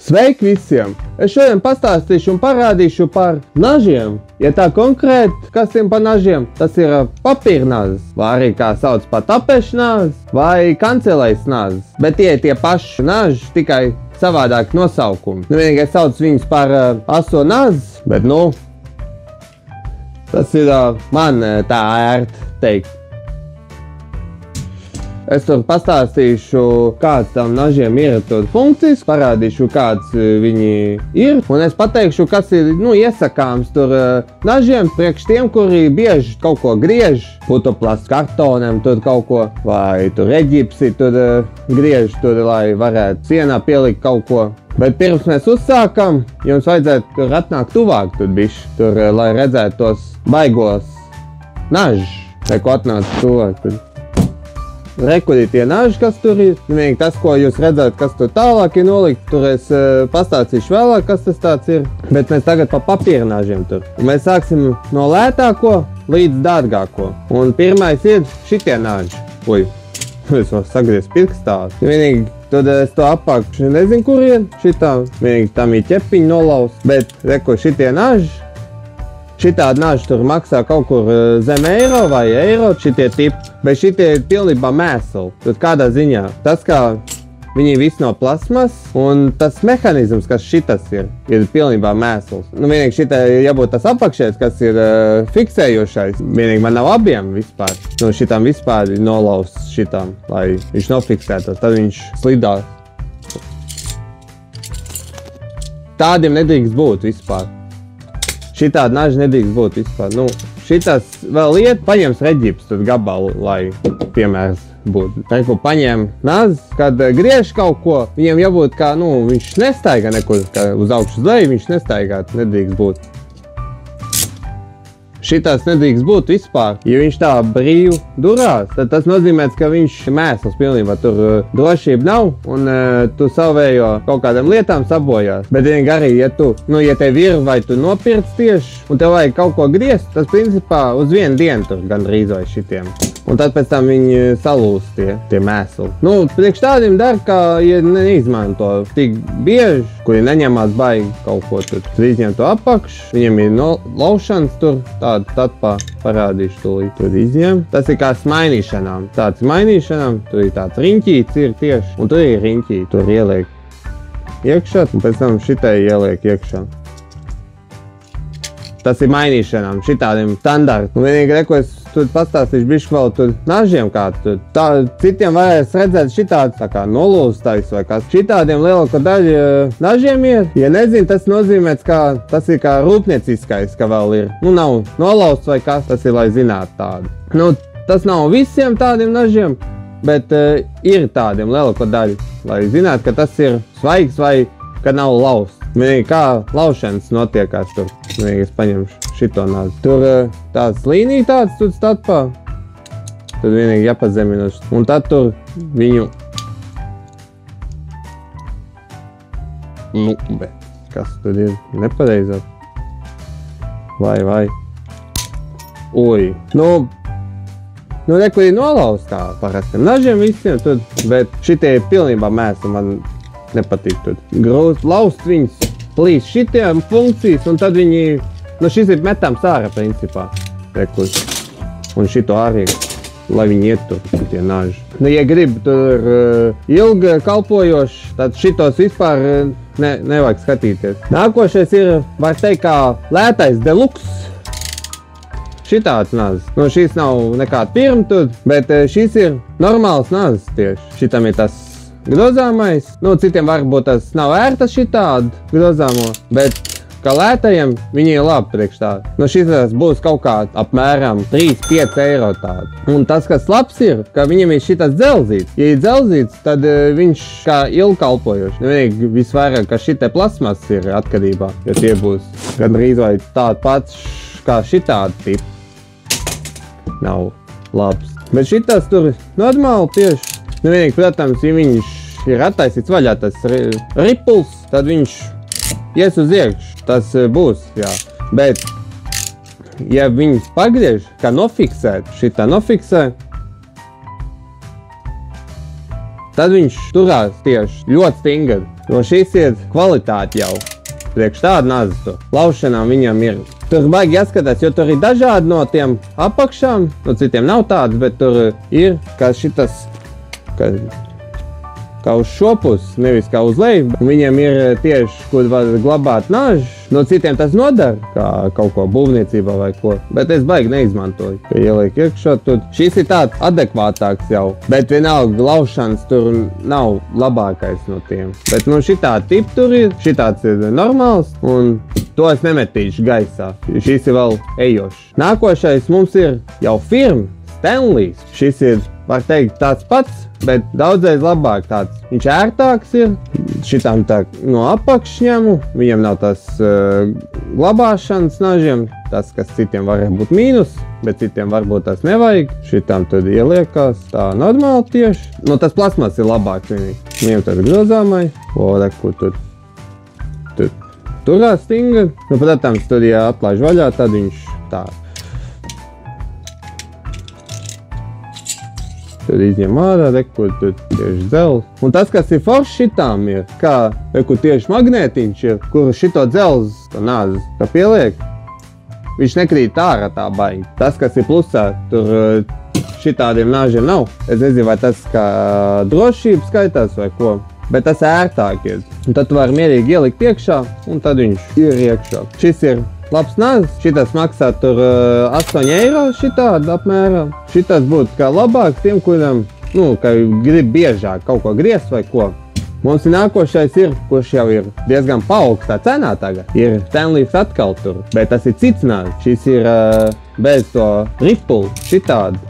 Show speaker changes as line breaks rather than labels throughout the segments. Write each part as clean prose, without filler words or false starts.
Sveiki visiem! Es šodien pastāstīšu un parādīšu par nažiem. Ja tā konkrēti, kas ir par nažiem, tas ir papīrnazes, vai arī kā sauc par tapešnazes, vai kancelējas nazes. Bet tie ir tie paši naži, tikai savādāk nosaukumi. Vienīgi es saucu viņus par aso nazes, bet tas ir man tā ērti teikt. Es tur pastāstīšu, kāds tam nažiem ir funkcijas, parādīšu, kāds viņi ir, un es pateikšu, kas ir iesakāms tur nažiem priekš tiem, kuri bieži kaut ko griež, putoplasts kartoniem, tur kaut ko, vai tur eģipsi tur griež, tur, lai varētu sienā pielikt kaut ko. Bet pirms mēs uzsākam, jums vajadzētu tur atnākt tuvāk tur bišķi, tur, lai redzētu tos baigos nažus, ko atnāc tuvāk tur. Rekuri tie naži, kas tur ir. Vienīgi tas, ko jūs redzat, kas tur tālāk ir nolikt, tur es pastāstīšu vēlāk, kas tas tāds ir. Bet mēs tagad pa papīra nažiem tur. Mēs sāksim no lētāko līdz dārgāko. Un pirmais ir šitie naži. Ui, es varu sagriezt pirkstā. Vienīgi tad es to apakšu nezinu, kur ir šitā. Vienīgi tam ir ķepiņi nolaust. Bet reku šitie naži. Šitādi naži tur maksā kaut kur zem eiro vai eiro, šitie tipi, bet šitie ir pilnībā mēsli. Tad kādā ziņā? Tas, kā viņi visi no plasmas, un tas mehanizms, kas šitas ir pilnībā mēsls. Vienīgi šitai ir jābūt tas apakšējais, kas ir fiksējošais. Vienīgi man nav abiem vispār. Šitam vispār ir nolausts šitam, lai viņš nofiksētos, tad viņš slidās. Tādiem nedrīkst būt vispār. Šitādi naži nedrīkst būt vispār. Šitas vēl iet, paņems reģips tur gabalu, lai piemērs būtu. Reku paņem nazes, kad griež kaut ko, viņiem jābūt kā, viņš nestaigā nekur, kā uz augšu uz leju, viņš nestaigā, nedrīkst būt. Šitas nedrīkst būt vispār. Ja viņš tā brīvi durās, tad tas nozīmē, ka viņš mēsls pilnībā. Tur drošība nav un tu savējo kaut kādām lietām sabojās. Bet arī, ja tev ir vai tu nopirc tieši un tev vajag kaut ko griezt, tas principā uz vienu dienu tur gandrīz vai šitiem. Un tad pēc tam viņi salūst tie mēsli. Priekš tādiem dar, ka ja neizmanto tik bieži, kuri neņemās baigi kaut ko tur. Tad izņem to apakšu, viņiem ir laušanas tur, tad parādīšu tūlīt tur izņem. Tas ir kā smainīšanām. Tāds mainīšanām, tur ir tāds riņķīts ir tieši, un tur ir riņķīti, tur ieliek iekšā, un pēc tam šitai ieliek iekšā. Tas ir mainīšanām, šitādiem standartiem. Vienīgi reku es tur pastāstīšu bišķi vēl tur nažiem kāds tur. Citiem varēs redzēt šitāds tā kā nolūstais vai kas. Šitādiem lielāko daļu nažiem ir. Ja nezinu, tas nozīmē, ka tas ir kā rūpnieciskais, ka vēl ir. Nav nolausts vai kas, tas ir, lai zinātu tādu. Tas nav visiem tādiem nažiem, bet ir tādiem lielāko daļu, lai zinātu, ka tas ir svaigs vai ka nav lausts. Vienīgi kā laušanas notiekās tur. Vienīgi es paņemšu šito nazi. Tur tāds līnija tāds tur statpā. Tad vienīgi jāpazeminas. Un tad tur viņu... Bet kas tur ir nepareizāk? Vai. Ui. Reku ir nolaust tā parastiem nažiem visiem tur, bet šitie ir pilnībā mēsli man nepatīk tur. Grūti laust viņus, plīs šitiem funkcijas, un tad viņi, šis ir metams ārā principā. Rekus. Un šito arī, lai viņi iet tur, tie naži. Ja grib tur ilgi kalpojoši, tad šitos vispār nevajag skatīties. Nākošais ir, var teikt, kā lētais deluxe. Šitāds nazes. Šīs nav nekāda pirma tur, bet šis ir normāls nazes tieši. Šitam ir tas grozāmais. Citiem varbūt tas nav ērtas šitādi grozāmo, bet kā lētajiem viņi ir labi priekš tādu. Šis būs kaut kā apmēram 3-5 eiro tādu. Un tas, kas labs ir, ka viņam ir šitas dzelzīts. Ja ir dzelzīts, tad viņš kā ilgkalpojoši. Vienīgi visvairāk, ka šitie plasmas ir atkarībā, jo tie būs gandrīz vai tādi pats kā šitādi tipi. Nav labs. Bet šitas tur normāli tieši. Vienīgi, protams, ja viņš ir attaisīts vaļā tas ripuls, tad viņš ies uz iekšu. Tas būs, jā. Bet, ja viņus pagriež, kā nofiksēt, šitā nofiksē, tad viņš turās tieši ļoti stingri. No šīs ir kvalitāte jau. Priekš tāda nazas to. Laušanām viņam ir. Tur baigi jāskatās, jo tur ir dažādi no tiem apakšām. No citiem nav tādas, bet tur ir kā šitas, kā uz šo pusi, nevis kā uz leju. Viņiem ir tieši, kur var glabāt nažu. No citiem tas nodara, kā kaut ko būvniecībā vai ko. Bet es baigi neizmantoju. Ka ieliek iekšā, tur šis ir tāds adekvātāks jau. Bet vienalga laušanas tur nav labākais no tiem. Bet nu šitā tipa tur ir, šitāds ir normāls un to es nemetīšu gaisā. Šis ir vēl ejošs. Nākošais mums ir jau firma Stanleys. Šis ir, var teikt, tāds pats, bet daudzreiz labāk tāds. Viņš ērtāks ir, šitām tā no apakšas ņemu, viņam nav tās glabāšanas nažiem, tas, kas citiem var būt mīnus, bet citiem varbūt tās nevajag. Šitām tad ieliekās tā normāli tieši. Nu, tas plasmas ir labāk vienīgi. Viņam tad grozāmai, reku tur turās stingri. Nu, protams, tur, ja atlaiž vaļā, tad viņš tā. Tur izņem ārā, rekur tur tieši dzels. Un tas, kas ir forši šitām ir, kā rekur tieši magnētiņš ir, kur šito dzels, to nāzes, kā pieliek, viņš nekrīt ārā tā baigi. Tas, kas ir plusā, tur šitādiem nāžiem nav. Es nezinu, vai tas kā drošība skaitās vai ko, bet tas ērtāk ir. Un tad tu vari mierīgi ielikt iekšā, un tad viņš ir iekšā. Šis ir labs nazis, šitas maksā tur 8 eiro šitādi apmērā. Šitas būtu kā labāks tiem, kuriem, ka grib biežāk kaut ko griezt vai ko. Mums ir nākošais ir, kurš jau ir diezgan paaugstā cenā tagad. Ir Stanleys atkal tur, bet tas ir cits nazis. Šis ir bez to ripulu šitādi.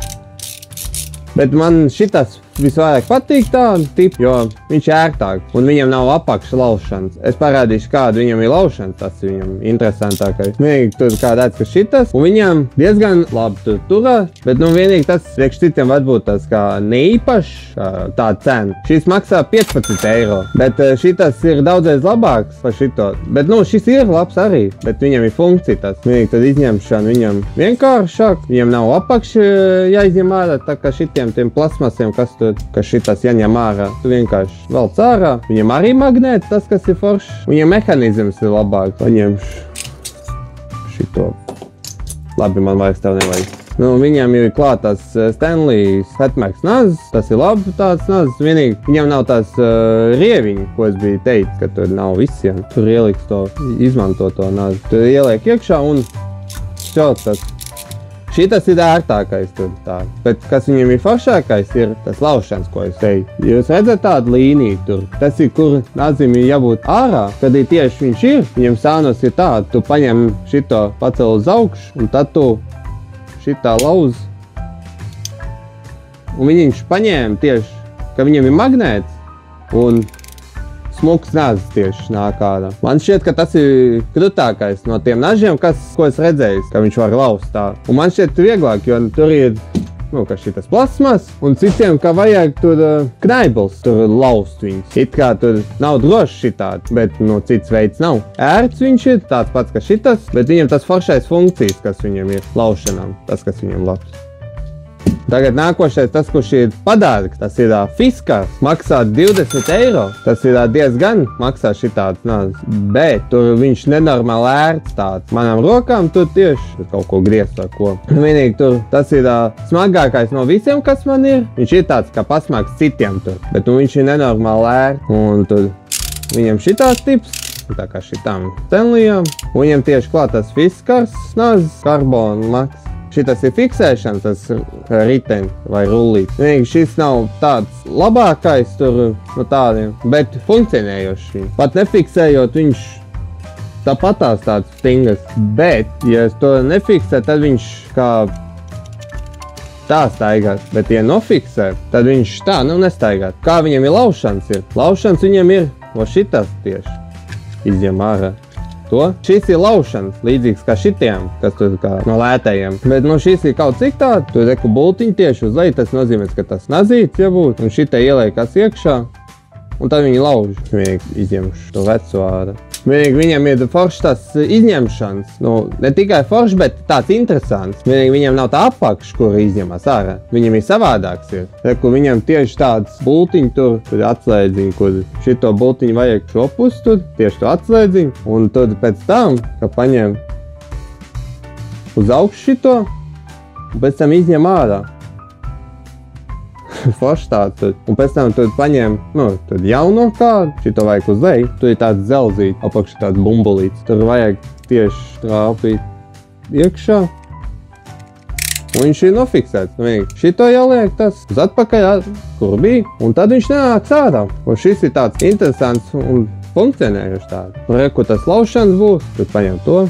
Bet man šitas visvairāk patīk tādu tipu, jo viņš ir ērtāk un viņam nav apakša laušanas. Es parādīšu, kāda viņam ir laušanas, tas ir viņam interesantākais. Vienīgi tur kādāds, ka šitas, un viņam diezgan labi tur turās, bet vienīgi tas priekš citiem varbūt tas kā neīpašs tā cena. Šis maksā 15 eiro, bet šitas ir daudzreiz labāks par šito. Bet šis ir labs arī, bet viņam ir funkcija tas. Vienīgi tad izņemšana viņam vienkāršāk, viņam nav apakša jāizņem ārā, tā kā šitiem tiem plasmasiem, kas šitas jaņem ārā. Tu vienkārši velc ārā. Viņam arī magnēti, tas, kas ir foršs. Viņam mehanizms ir labāk. Paņemšu šito. Labi, man vairs tev nevajag. Viņam ir klātās Stanleys Fatmax nazes. Tas ir labi tāds nazes. Vienīgi viņam nav tās rieviņi, ko es biju teicis, ka tur nav visiem. Tur ieliks to, izmanto to nazi. Tur ieliek iekšā un šķelt tas. Šitas ir ērtākais tur tā, bet kas viņam ir foršākais ir tas laušanas, ko es teiktu. Jūs redzat tādu līniju tur, tas ir, kur nazim ir jābūt ārā, kad ir tieši viņš ir, viņam sānos ir tāda, tu paņem šito pacel uz augšu, un tad tu šitā lauz. Un viņš paņēma tieši, ka viņam ir magnēts, un smuks nazis tieši nāk ārā. Man šķiet, ka tas ir krutākais no tiem nažiem, ko es redzēju, ka viņš var laust tā. Un man šķiet vieglāk, jo tur ir, ka šitas plasmas, un citiem, ka vajag tur knaibels, tur laust viņus. It kā tur nav droši šitādi, bet cits veids nav. Ērts viņš ir, tāds pats, ka šitas, bet viņam tas foršais funkcijas, kas viņam ir laušanām, tas, kas viņam labs. Tagad nākošais, tas, kurš ir padārgs, tas ir Fiskars, maksā 20 eiro. Tas ir diezgan maksā šitāds nazis, bet tur viņš nenormāli ērts tāds. Manām rokām tur tieši kaut ko griezt vai ko. Vienīgi tur tas ir smagākais no visiem, kas man ir. Viņš ir tāds, kā pasmāks citiem tur, bet viņš ir nenormāli ērts. Un tur viņam šitās tips, tā kā šitām Stanleyām. Viņam tieši klātās Fiskars nazis, Carbon Max. Šitas ir fiksēšanas, tas riteni vai rullīt. Vienīgi šis nav tāds labākais tur no tādiem, bet funkcionējošs viņš. Pat nefiksējot, viņš tāpatās tāds stingrs. Bet, ja es to nefiksē, tad viņš kā tā staigās. Bet, ja nofiksē, tad viņš tā nestaigās. Kā viņam ir laušanas ir? Laušanas viņam ir šitas tieši. Izņem ārā. To. Šis ir laušanas, līdzīgs kā šitiem, kas tur kā no lētajiem. Bet šis ir kaut cik tā, tu reku bultiņu tieši uz leju, tas nozīmē, ka tas nazīts jābūt, un šitai ieliekas iekšā, un tad viņi lauž. Vienīgi izņemšu to veco ārā. Vienīgi viņam ir foršs tas izņemšanas. Nu, ne tikai foršs, bet tāds interesants. Vienīgi viņam nav tā apakš, kur izņemas ārā. Viņam ir savādāks ir. Kur viņam tieši tāds bultiņi tur atslēdziņi, kur šito bultiņu vajag šopus tur, tieši to atslēdziņu. Un tad pēc tam, ka paņem uz augšu šito, un pēc tam izņem ārā. Foršs tāds, un pēc tam tu paņem, tad jauno kādu, šito vajag uz leju, tur ir tāds dzelzīts, apakšā tāds bumbulīts, tur vajag tieši trāpīt iekšā, un viņš ir nofiksēts, šito jāliek tas uz atpakaļ, kur bija, un tad viņš nenāks ārā, un šis ir tāds interesants un funkcionējuši tāds, un reku tas laušanas būs, tad paņem to,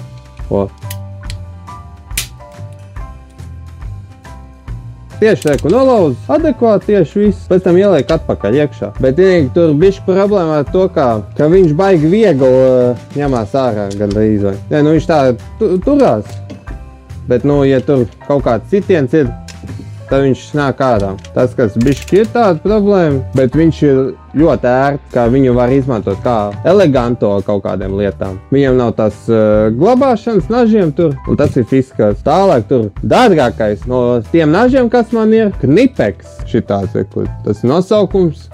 tieši reku nolauz, adekvāti tieši viss, pēc tam ieliek atpakaļ iekšā. Bet vienīgi tur bišķi problēma ar to, ka viņš baigi viegli ņemās ārā gandrīz vai. Nē, viņš tā turās, bet, ja tur kaut kāds citiens ir, tad viņš nāk ārā. Tas, kas bišķi ir tāda problēma, bet viņš ir ļoti ērti, ka viņu var izmantot kā eleganto kaut kādiem lietām. Viņam nav tās glabāšanas nažiem tur, un tas ir fiskās. Tālāk tur dārgākais no tiem nažiem, kas man ir, Knipeks šitāds, tas ir nosaukums.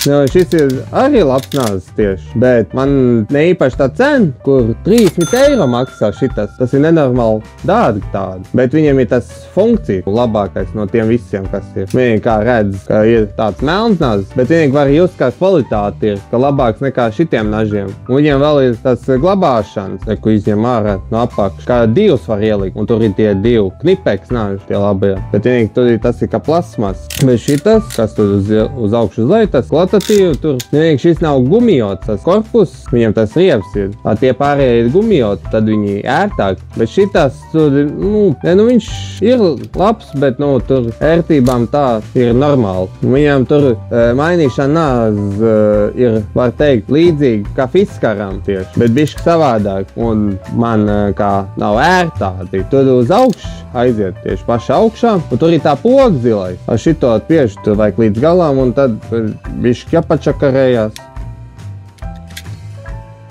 Šis ir arī labs nāzes tieši, bet man neīpaši tā cena, kur 30 eiro maksā šitas. Tas ir nenormāli dārgi tādi, bet viņiem ir tas funkcija labākais no tiem visiem, kas ir. Vienīgi kā redz, ka ir tāds melns nāzes, bet vienīgi var just, kā kvalitāte ir, ka labāks nekā šitiem nažiem. Un viņiem vēl ir tas glabāšanas, ko izņem ārā no apakša, kā divus var ielikt, un tur ir tie divi Knipeks naži, tie labie. Bet vienīgi tur ir tas ir kā plasmas. Bet šitas, kas tur uz augšu uz leju, tas tur. Vienīgi šis nav gumijots, tas korpus, viņam tas rievs ir. Tie pārējie ir gumijots, tad viņi ērtāk. Bet šitas tur, viņš ir labs, bet, tur ērtībām tā ir normāli. Viņam tur mainīšana nāz ir, var teikt, līdzīgi kā fiskaram tieši, bet bišķi savādāk. Un man kā nav ērtādi, tur uz augšu aiziet tieši paša augšā, un tur ir tā poga zilais. Ar šito tieši tur vajag līdz galām, un tad bišķi jāpačakarējās.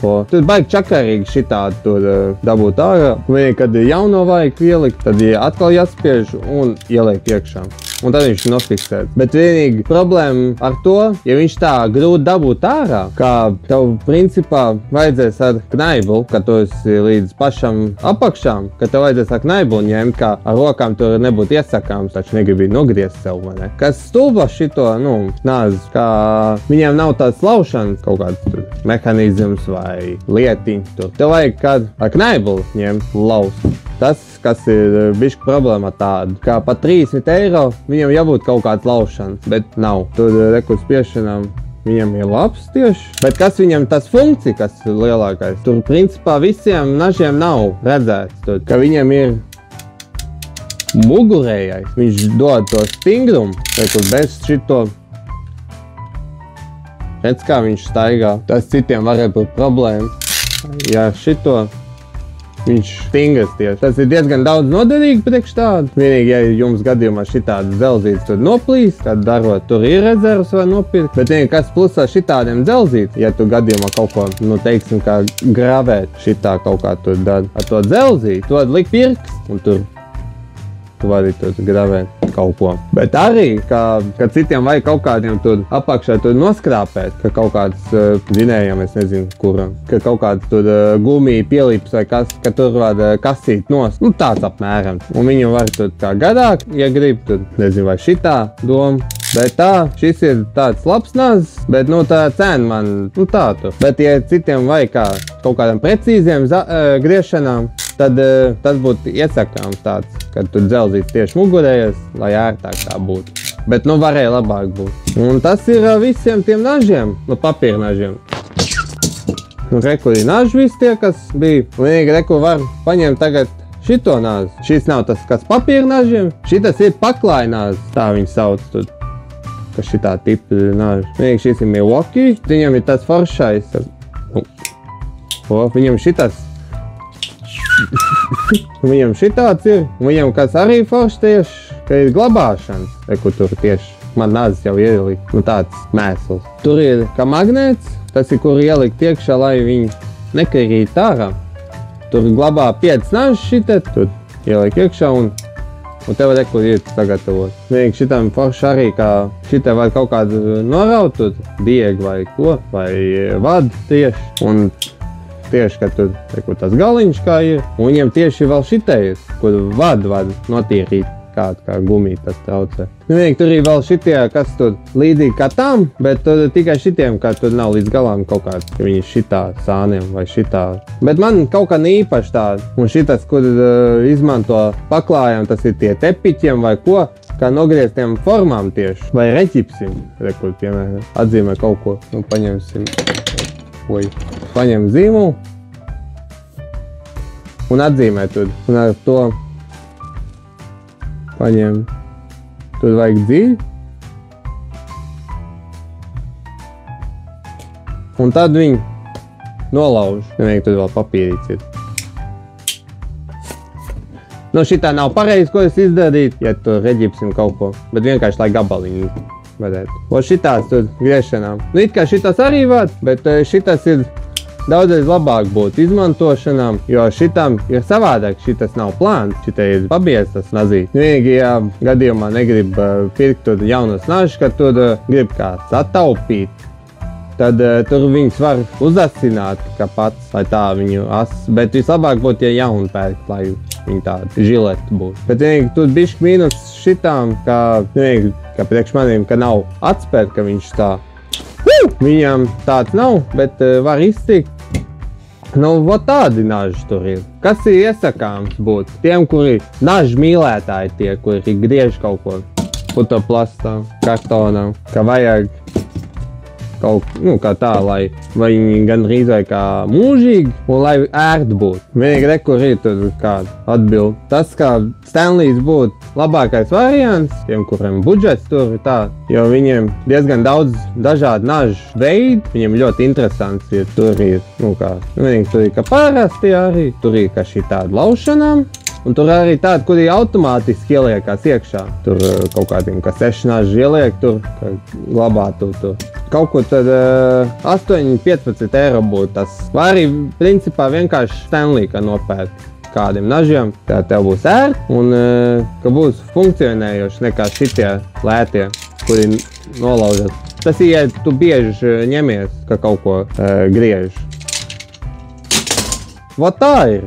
Tur baigi čakarīgi šitādi tur dabūt ārā. Vienīgi, kad jauno vajag ielikt, tad atkal jāspiež un ieliek iekšā. Un tad viņš ir nofiksēts. Bet vienīgi problēma ar to, ja viņš tā grūti dabūt ārā, kā tev principā vajadzēs ar knaiblu, ka tu esi līdz pašam apakšām, ka tev vajadzēs ar knaiblu ņemt, kā ar rokām tur nebūtu iesakāms, taču negribi nogriezt sev, vai ne? Kas stulba šito, nāzi, kā viņiem nav tāds laušanas kaut kāds mehanizms vai lietiņš tur. Tev vajag kādu ar knaiblu ņemt laust. Tas, kas ir bišķi problēma tāda, kā pa 30 eiro viņam jābūt kaut kāds laušanas, bet nav. Tur reku spiešanām viņam ir labs tieši, bet kas viņam tas funkcija, kas ir lielākais? Tur principā visiem nažiem nav redzēts, tur, ka viņam ir mugurējais. Viņš dod to stingrumu, reku bez šito. Redz, kā viņš staigā. Tas citiem varētu būt problēma. Ja šito viņš stingras tieši. Tas ir diezgan daudz noderīgi priekš tādu. Vienīgi, ja jums gadījumā šitādas dzelzītes tur noplīs, tad darot, tur ir rezervas var nopirkt. Bet vienīgi, kas plusā šitādiem dzelzīt, ja tu gadījumā kaut ko, teiksim, kā gravēt šitā kaut kā tur dar ar to dzelzīt, tu vari likt pirksts un tur tu vari tur gravēt kaut ko. Bet arī, ka citiem vajag kaut kādiem tur apakšā tur noskrāpēt, ka kaut kāds zinējam, es nezinu, kuram, ka kaut kāds tur gumija pielips vai kas, ka tur var kasīt nost. Tāds apmēram. Un viņu var tur kā garāk, ja grib, tur nezinu, vai šitā doma. Bet šis ir tāds labs nāzes, bet, tā cena man, tā tur. Bet, ja citiem vajag kā kaut kādam precīziem griešanām, tad tas būtu iesakāms tāds, kad tur dzelzīts tieši mugurējies, lai ērtāk tā būtu. Bet, varēja labāk būt. Un tas ir visiem tiem nažiem, papīra nažiem. Reku ir naži visi tie, kas bija. Vienīgi reku var paņemt tagad šito nāzi. Šis nav tas, kas papīra nažiem. Šitas ir paklāja nāzi, tā viņi sauc tur. Ka šitā tipa nāži. Vienīgi šis ir Milwaukee. Viņam ir tas foršais. Viņam šitas. Viņam šitāds ir. Viņam kas arī foršs tieši, ka ir glabāšanas. Reku tur tieši man nazis jau ielikt, nu tāds mēsls. Tur ir kā magnēts, tas ir, kur ielikt iekšā, lai viņi nekarīt ārā. Tur glabā 5 nažas šitā, tur ielikt iekšā un tev reku ir sagatavot. Vienīgi šitam forši arī, kā šitā var kaut kādu noraut, diegu vai ko, vai vadu tieši. Un tieši, kad tur reku tas galiņš kā ir, un viņiem tieši vēl šitā ir, kur vadu var notīrīt. Kā gumija tas traucē. Vienīgi tur ir vēl šitie, kas tur līdzīgi kā tam, bet tikai šitiem, kā tur nav līdz galām kaut kāds, ka viņi šitā sāniem vai šitā. Bet man kaut kā īpaši tāda, un šitas, kur izmanto paklājām, tas ir tie tepiķiem vai ko, kā nogrieztiem formām tieši, vai reķipsim, rekur, piemēram, atzīmē kaut ko, nu paņemsim, paņem zīmulu un atzīmē tur, un ar to paņem, tur vajag dziļi. Un tad viņi nolauž. Vienīgi tur vēl papīrīts ir. Nu šitā nav pareizi, ko es izdarītu, ja tur reģipsim kaut ko, bet vienkārši lai gabaliņu varētu. O šitās tur griešanām. Nu it kā šitas arī var, bet šitas ir daudzreiz labāk būtu izmantošanām, jo šitam ir savādāk, šitas nav plāns, šitā ir pabieztas nazīt. Vienīgi, ja gadījumā negrib pirkt tur jaunas nažas, kad tur grib kāds attaupīt, tad tur viņus var uzasināt, kā pats, lai tā viņu bet vislabāk būtu, ja jaunu pērkt, lai viņi tādi žileti būtu. Bet vienīgi tur bišķi mīnus šitām, vienīgi, kā priekš maniem, ka nav atspērt, ka viņš tā. Viņam tāds nav, bet var iztikt. Nu, tādi naži tur ir. Kas ir iesakāms būt? Tiem, kuri nažu mīlētāji tie, kuri griež kaut ko putoplastā, kartonā, ka vajag kaut, kā tā, lai viņi gan rīzai kā mūžīgi un lai ērti būtu. Vienīgi rekur ir tur kāda atbildi. Tas, kā Stanleys būtu labākais variants, tiem, kuriem budžets tur ir tā, jo viņiem diezgan daudz dažādu nažu veidu, viņiem ļoti interesants ir, tur ir, vienīgi tur ir kā parasti arī, tur ir kā šī tāda laušanām. Un tur arī tādi, kur ir automātiski ieliekās iekšā. Tur kaut kādiem, kā 6 naži ieliek, tur glabātu tur. Kaut ko tad 8-15 eiro būtu tas. Vai arī, principā, vienkārši Stanley, ka nopērk kādiem nažiem. Tā tev būs ērti un ka būs funkcionējoši nekā šitie lētie, kuri nolaužas. Tas ir, ja tu bieži ņemies, ka kaut ko griež. Vot tā ir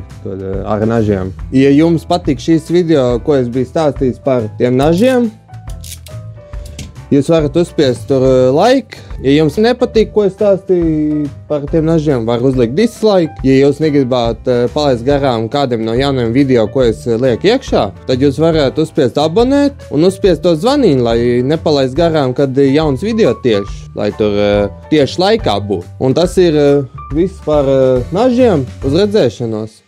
ar nažiem. Ja jums patīk šīs video, ko es biju stāstījis par tiem nažiem, jūs varat uzspiest tur like. Ja jums nepatīk, ko es stāstīju par tiem nažiem, var uzlikt dislike. Ja jūs negribāt palaist garām kādiem no jauniem video, ko es lieku iekšā, tad jūs varat uzspiest abonēt un uzspiest to zvaniņu, lai nepalaist garām, kad jauns video tieši, lai tur tieši laikā būtu. Un tas ir viss par nažiem. Uz redzēšanos!